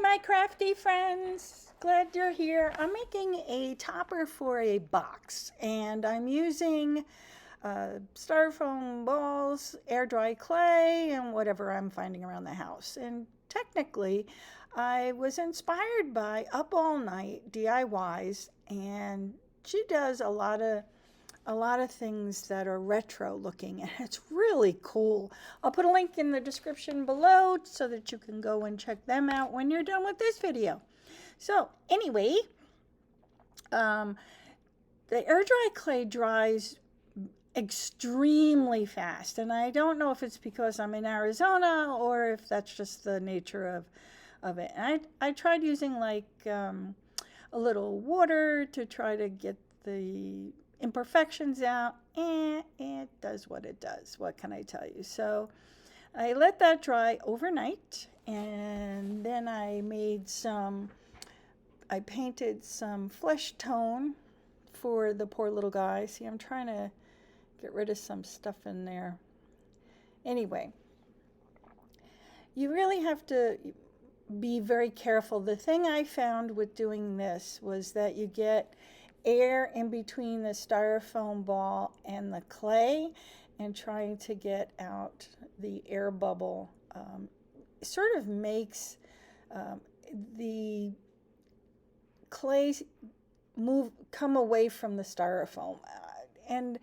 my crafty friends. Glad you're here. I'm making a topper for a box, and I'm using styrofoam balls, air dry clay, and whatever I'm finding around the house. And technically, I was inspired by Up All Night DIYs, and she does a lot of things that are retro looking, and it's really cool. I'll put a link in the description below so that you can go and check them out when you're done with this video. So anyway, um, the air dry clay dries extremely fast, and I don't know if it's because I'm in Arizona or if that's just the nature of it. And I tried using like a little water to try to get the imperfections out, and it does what it does. What can I tell you? So I let that dry overnight, and then I painted some flesh tone for the poor little guy. See, I'm trying to get rid of some stuff in there. Anyway, you really have to be very careful. The thing I found with doing this was that you get air in between the styrofoam ball and the clay, and trying to get out the air bubble sort of makes the clay come away from the styrofoam. And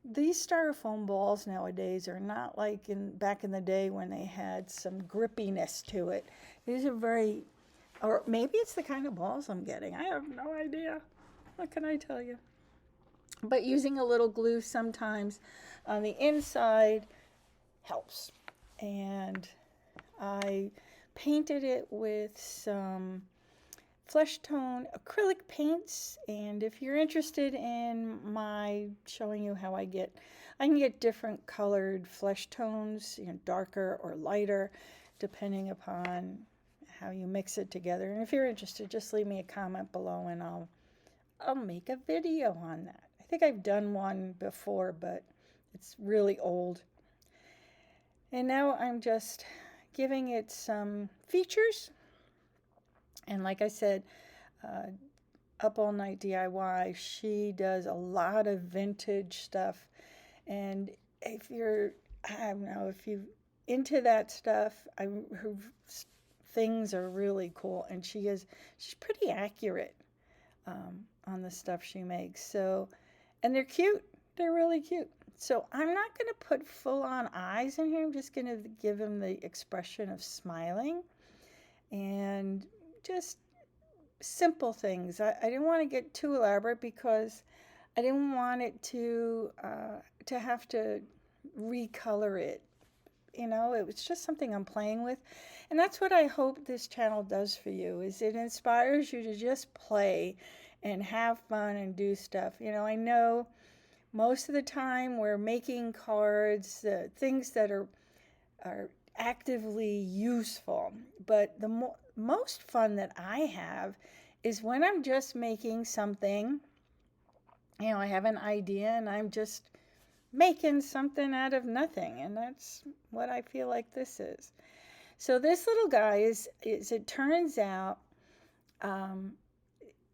these styrofoam balls nowadays are not like back in the day when they had some grippiness to it. These are very, or maybe it's the kind of balls I'm getting. I have no idea. What can I tell you? But using a little glue sometimes on the inside helps. And I painted it with some flesh tone acrylic paints, and if you're interested in my showing you how I can get different colored flesh tones, darker or lighter, depending upon how you mix it together. And if you're interested, just leave me a comment below and I'll make a video on that. I think I've done one before, but it's really old. And now I'm just giving it some features. And like I said, Up All Night DIY, she does a lot of vintage stuff. And if you're, I don't know, if you're into that stuff, her things are really cool. And she's pretty accurate on the stuff she makes. So, and they're cute. They're really cute. So I'm not going to put full-on eyes in here. I'm just going to give them the expression of smiling and just simple things. I didn't want to get too elaborate because I didn't want it to have to recolor it. It was just something I'm playing with. And that's what I hope this channel does for you, is it inspires you to just play and have fun and do stuff. I know most of the time we're making cards, things that are actively useful, but the most fun that I have is when I'm just making something. I have an idea and I'm just making something out of nothing, and that's what I feel like this is. So this little guy is it turns out,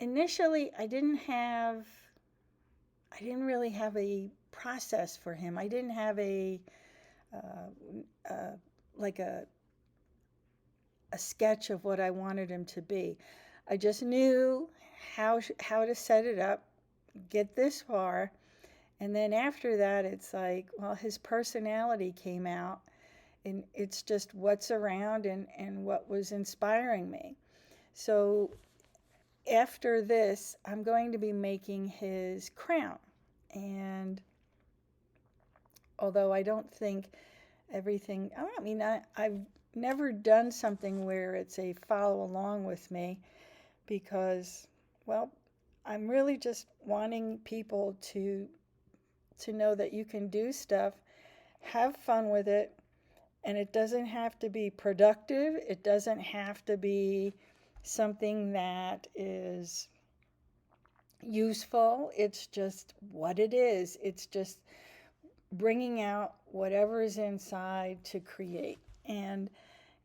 initially I didn't really have a process for him. I didn't have like a sketch of what I wanted him to be. I just knew how to set it up, get this far, and then after that it's like, well, his personality came out, and it's just what's around and what was inspiring me. So after this, I'm going to be making his crown. And although I don't think everything, I've never done something where it's a follow along with me, because, well, I'm really just wanting people to know that you can do stuff, have fun with it, and it doesn't have to be productive. It doesn't have to be something that is useful. It's just what it is. It's just bringing out whatever is inside to create. And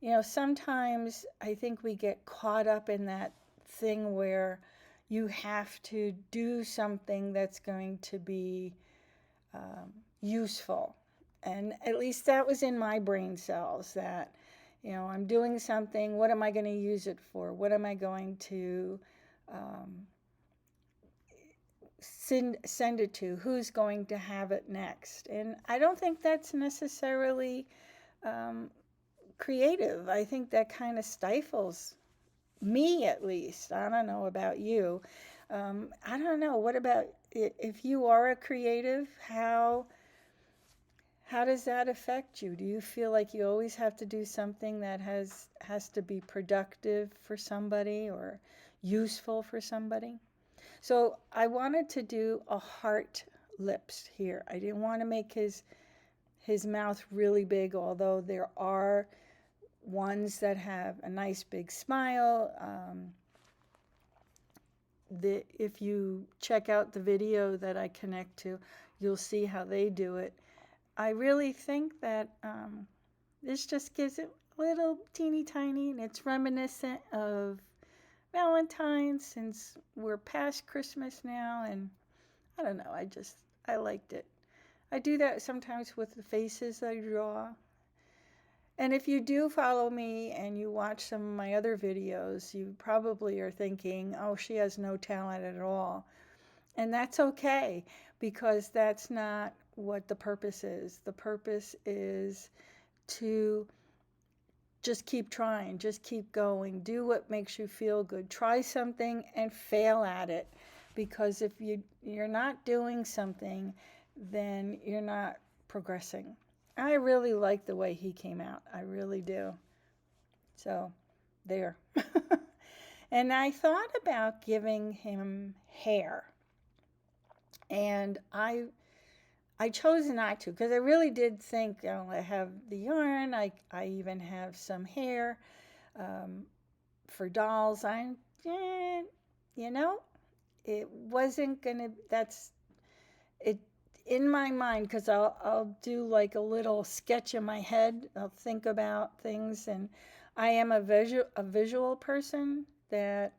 You know, sometimes I think we get caught up in that thing where you have to do something that's going to be useful. And at least that was in my brain cells that, you know, I'm doing something. What am I going to use it for? What am I going to send it to? Who's going to have it next? And I don't think that's necessarily creative. I think that kind of stifles me, at least. I don't know about you. I don't know. What about if you are a creative? How does that affect you? Do you feel like you always have to do something that has to be productive for somebody or useful for somebody? So I wanted to do a heart lips here. I didn't want to make his mouth really big, although there are ones that have a nice big smile. If you check out the video that I connect to, you'll see how they do it. I really think that this just gives it a little teeny tiny, and it's reminiscent of Valentine's since we're past Christmas now, and I don't know, I liked it. I do that sometimes with the faces I draw. And if you do follow me and you watch some of my other videos, you probably are thinking, oh, she has no talent at all. And that's okay, because that's not what the purpose is. The purpose is to just keep trying, just keep going, do what makes you feel good. Try something and fail at it, because if you're not doing something, then you're not progressing. I really like the way he came out. I really do. So, there. And I thought about giving him hair. And I chose not to, because I really did think, oh, I have the yarn, I even have some hair for dolls. You know, it wasn't gonna, that's it in my mind, because I'll do like a little sketch in my head. I'll think about things, and I am a visual person that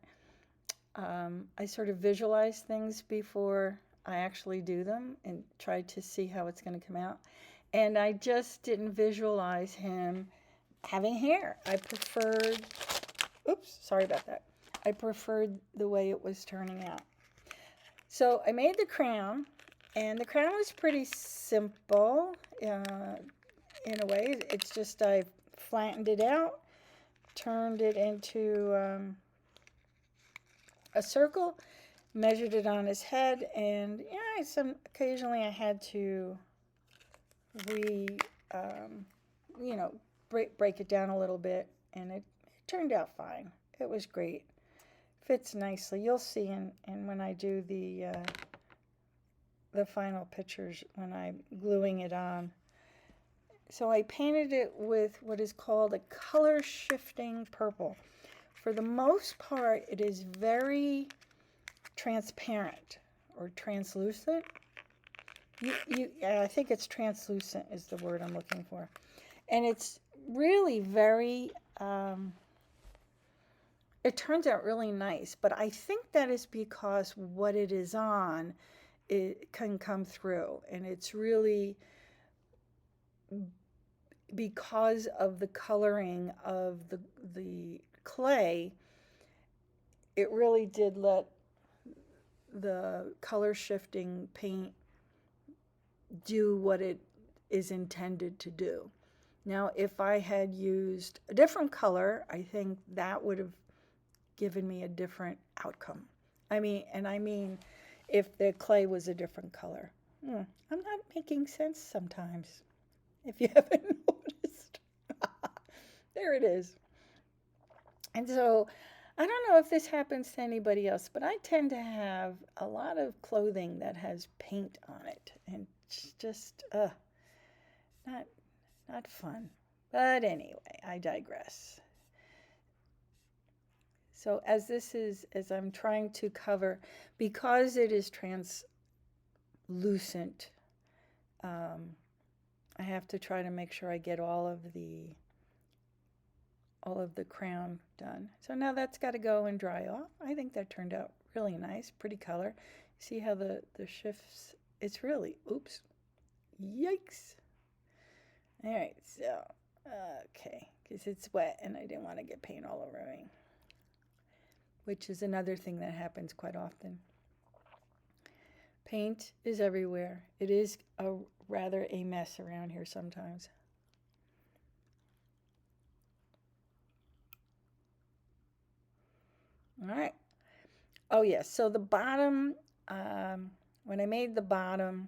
I sort of visualize things before I actually do them and try to see how it's going to come out. And I just didn't visualize him having hair. I preferred, oops, sorry about that. I preferred the way it was turning out. So I made the crown, and the crown was pretty simple in a way. It's just I flattened it out, turned it into a circle, measured it on his head, and occasionally I had to break it down a little bit, and it turned out fine. It was great. Fits nicely. You'll see in when I do the final pictures when I'm gluing it on. So I painted it with what is called a color shifting purple. For the most part, it is very transparent or translucent. I think it's translucent is the word I'm looking for. And it's really very, it turns out really nice. But I think that is because what it is on, it can come through. And it's really because of the coloring of the clay, it really did let the color shifting paint do what it is intended to do. Now, if I had used a different color, I think that would have given me a different outcome. I mean, if the clay was a different color. I'm not making sense sometimes, if you haven't noticed. There it is. And so, I don't know if this happens to anybody else, but I tend to have a lot of clothing that has paint on it, and it's just not fun. But anyway, I digress. So as I'm trying to cover, because it is translucent, I have to try to make sure I get all of the all of the crown done. So now that's got to go and dry off. I think that turned out really nice, pretty color. See how the shifts, it's really, oops, yikes. All right, so, okay, because it's wet and I didn't want to get paint all over me, which is another thing that happens quite often. Paint is everywhere. It is rather a mess around here sometimes. All right. Oh, yes. So the bottom, when I made the bottom,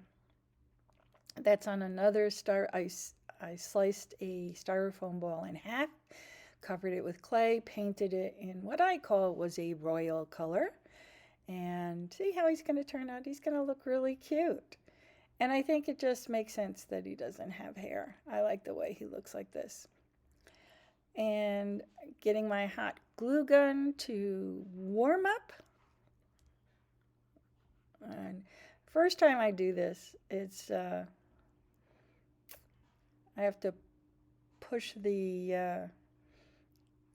that's on another I sliced a styrofoam ball in half, covered it with clay, painted it in what I call was a royal color. And see how he's going to turn out. He's going to look really cute. And I think it just makes sense that he doesn't have hair. I like the way he looks like this. And getting my hot glue gun to warm up. And first time I do this, it's I have to push the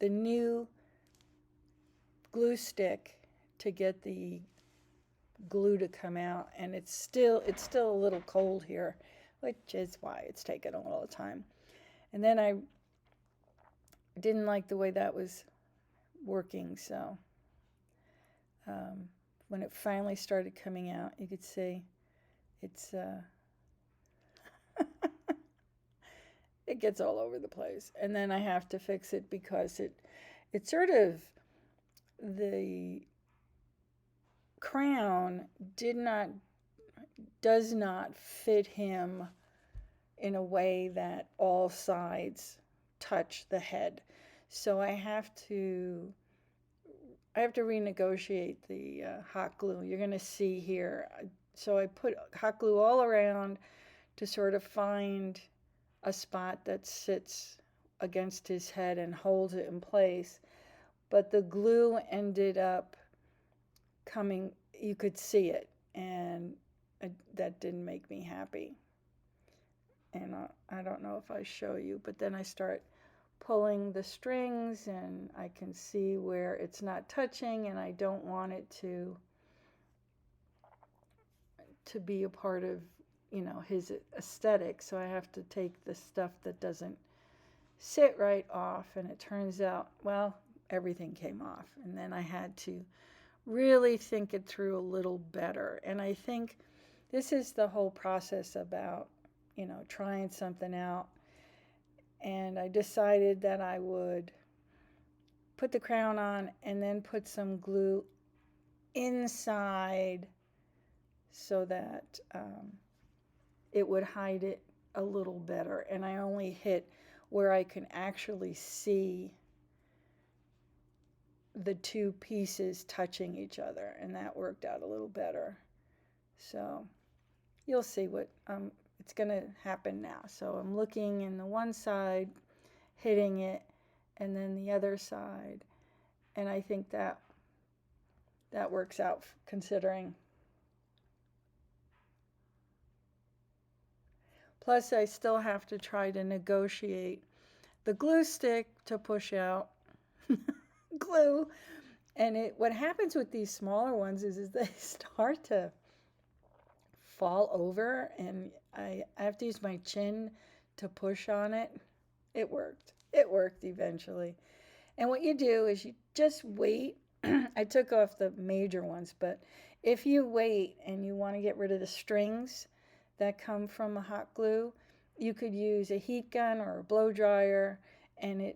new glue stick to get the glue to come out, and it's still a little cold here, which is why it's taken a little time. And then I didn't like the way that was working, so when it finally started coming out, you could see it's it gets all over the place. And then I have to fix it because it sort of, the crown does not fit him in a way that all sides touch the head. So I have to renegotiate the hot glue. You're going to see here. So I put hot glue all around to sort of find a spot that sits against his head and holds it in place. But the glue ended up coming, you could see it, and that didn't make me happy. And I don't know if I show you, but then I start pulling the strings and I can see where it's not touching, and I don't want it to be a part of, his aesthetic. So I have to take the stuff that doesn't sit right off, and it turns out, well, everything came off. And then I had to really think it through a little better. And I think this is the whole process about, trying something out. And I decided that I would put the crown on and then put some glue inside so that it would hide it a little better. And I only hit where I can actually see the two pieces touching each other, and that worked out a little better. So you'll see what it's going to happen now. So I'm looking in the one side, hitting it, and then the other side, and I think that works out, considering. Plus I still have to try to negotiate the glue stick to push out glue. And what happens with these smaller ones is they start to fall over, and I have to use my chin to push on it. It worked eventually. And what you do is you just wait. I took off the major ones, but if you wait and you want to get rid of the strings that come from a hot glue, you could use a heat gun or a blow dryer, and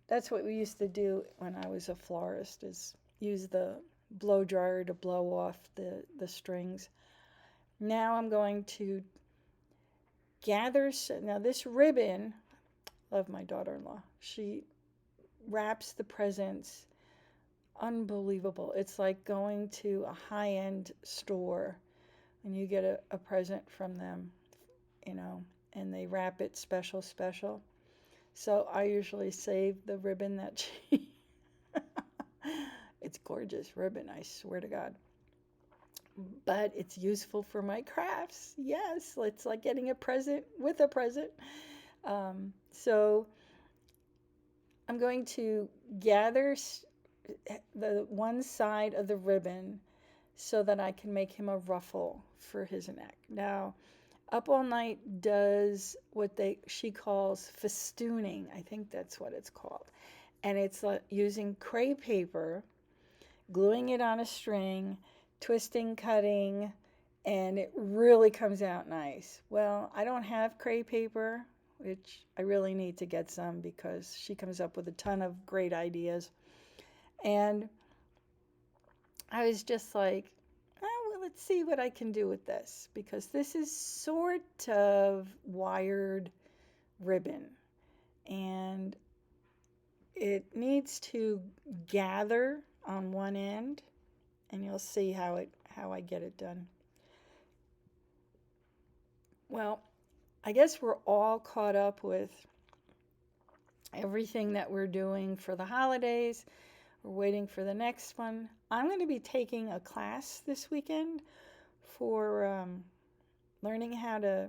that's what we used to do when I was a florist, is use the blow dryer to blow off the strings. Now I'm going to gather, now this ribbon, love my daughter-in-law, she wraps the presents unbelievable. It's like going to a high-end store and you get a present from them, and they wrap it special. So I usually save the ribbon that she it's gorgeous ribbon, I swear to God. But it's useful for my crafts. Yes, it's like getting a present with a present. So I'm going to gather the one side of the ribbon so that I can make him a ruffle for his neck. Now, Up All Night does what she calls festooning. I think that's what it's called. And it's using crepe paper, gluing it on a string, twisting, cutting, and it really comes out nice. Well, I don't have crepe paper, which I really need to get some because she comes up with a ton of great ideas. And I was just like, oh, well, let's see what I can do with this, because this is sort of wired ribbon and it needs to gather on one end, and you'll see how I get it done. Well, I guess we're all caught up with everything that we're doing for the holidays. We're waiting for the next one. I'm going to be taking a class this weekend for learning how to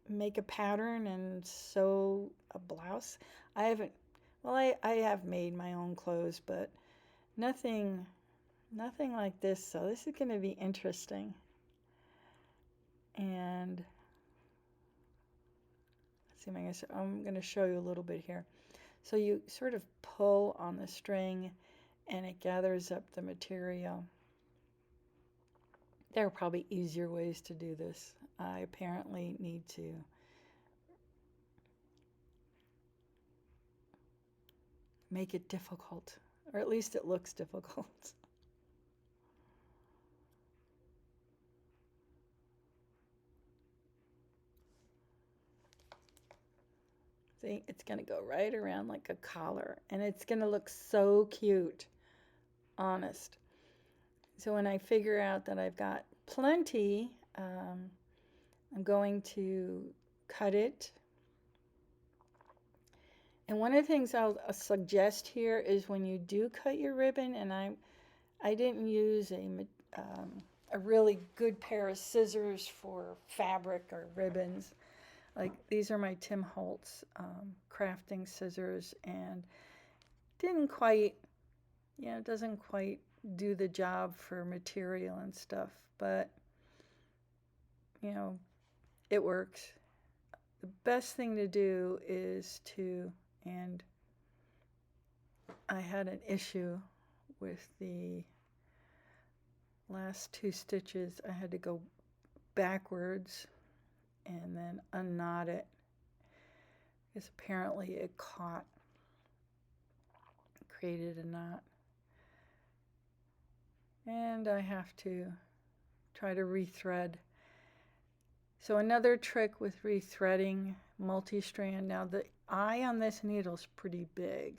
make a pattern and sew a blouse. I haven't, well, I have made my own clothes, but nothing like this. So this is going to be interesting. And let's see, I'm going to show you a little bit here. So you sort of pull on the string and it gathers up the material. There are probably easier ways to do this. I apparently need to make it difficult, or at least it looks difficult. See, it's going to go right around like a collar, and it's going to look so cute, honest. So when I figure out that I've got plenty, I'm going to cut it. And one of the things I'll suggest here is when you do cut your ribbon, and I didn't use a really good pair of scissors for fabric or ribbons. Like these are my Tim Holtz crafting scissors, and didn't quite, it doesn't quite do the job for material and stuff, but it works. The best thing to do is and I had an issue with the last 2 stitches. I had to go backwards and then unknot it, because apparently it created a knot. And I have to try to rethread. So another trick with rethreading multi-strand, now the eye on this needle is pretty big,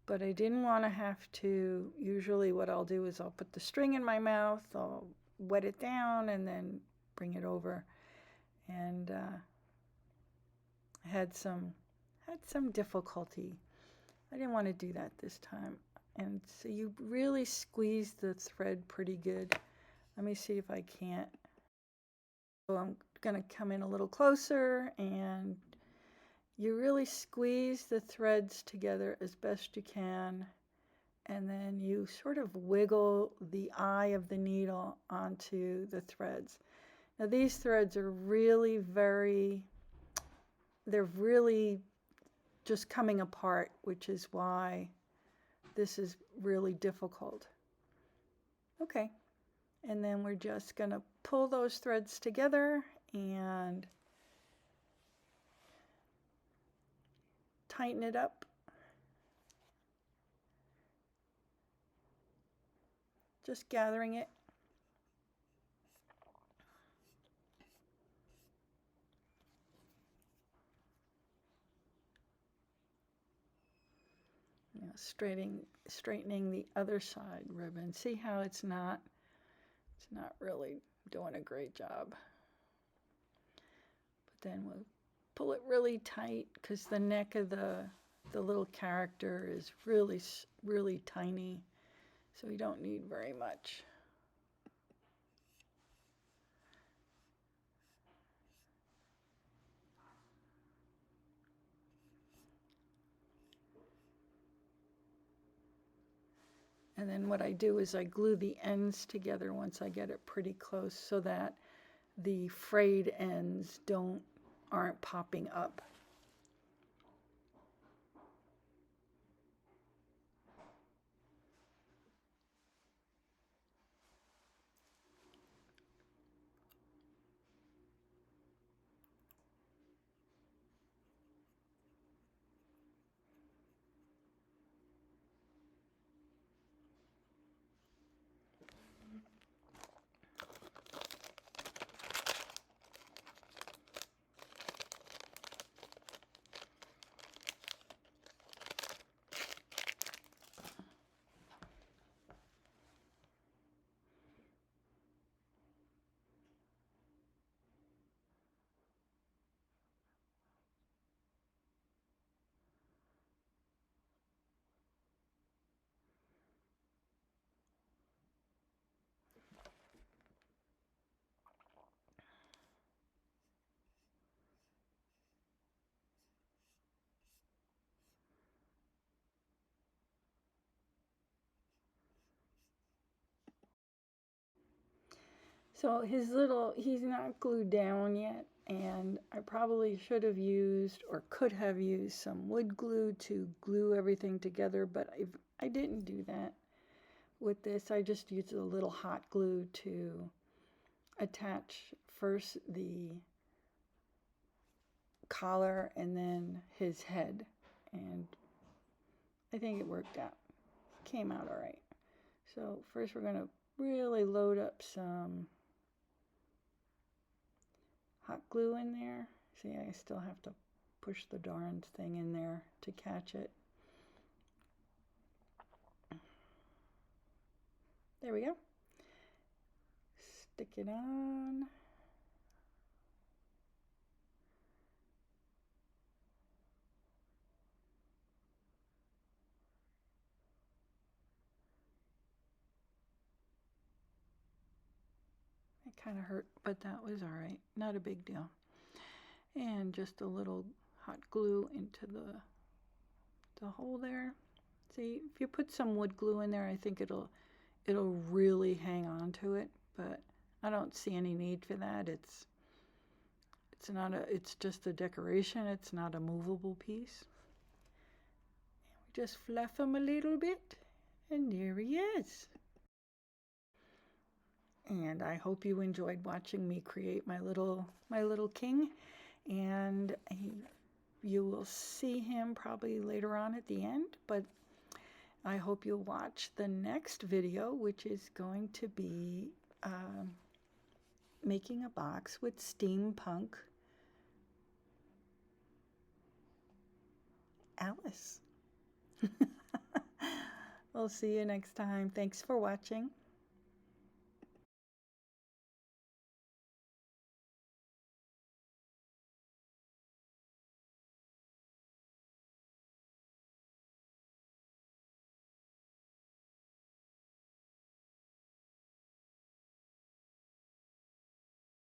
but I didn't want to have to, usually what I'll do is I'll put the string in my mouth, I'll wet it down, and then bring it over. And I had some difficulty. I didn't want to do that this time. And so you really squeeze the thread pretty good. Let me see if I can't. So I'm going to come in a little closer, and you really squeeze the threads together as best you can, and then you sort of wiggle the eye of the needle onto the threads. Now these threads are really they're really just coming apart, which is why this is really difficult. Okay, and then we're just going to pull those threads together and tighten it up. Just gathering it. Straightening the other side ribbon. See how it's not really doing a great job. But then we'll pull it really tight, because the neck of the little character is really tiny, so we don't need very much. And then what I do is I glue the ends together once I get it pretty close so that the frayed ends aren't popping up. So he's not glued down yet, and I probably should have used or could have used some wood glue to glue everything together, but I didn't do that. With this, I just used a little hot glue to attach first the collar and then his head, and I think it worked out. Came out all right. So first we're going to really load up some hot glue in there. See, I still have to push the darn thing in there to catch it. There we go. Stick it on. It kind of hurt, but that was all right. Not a big deal. And just a little hot glue into the hole there. See, if you put some wood glue in there, I think it'll really hang on to it, but I don't see any need for that. It's just a decoration. It's not a movable piece. And we just fluff him a little bit, and there he is. And I hope you enjoyed watching me create my little king, and you will see him probably later on at the end, but I hope you'll watch the next video, which is going to be making a box with steampunk Alice. We'll see you next time. Thanks for watching.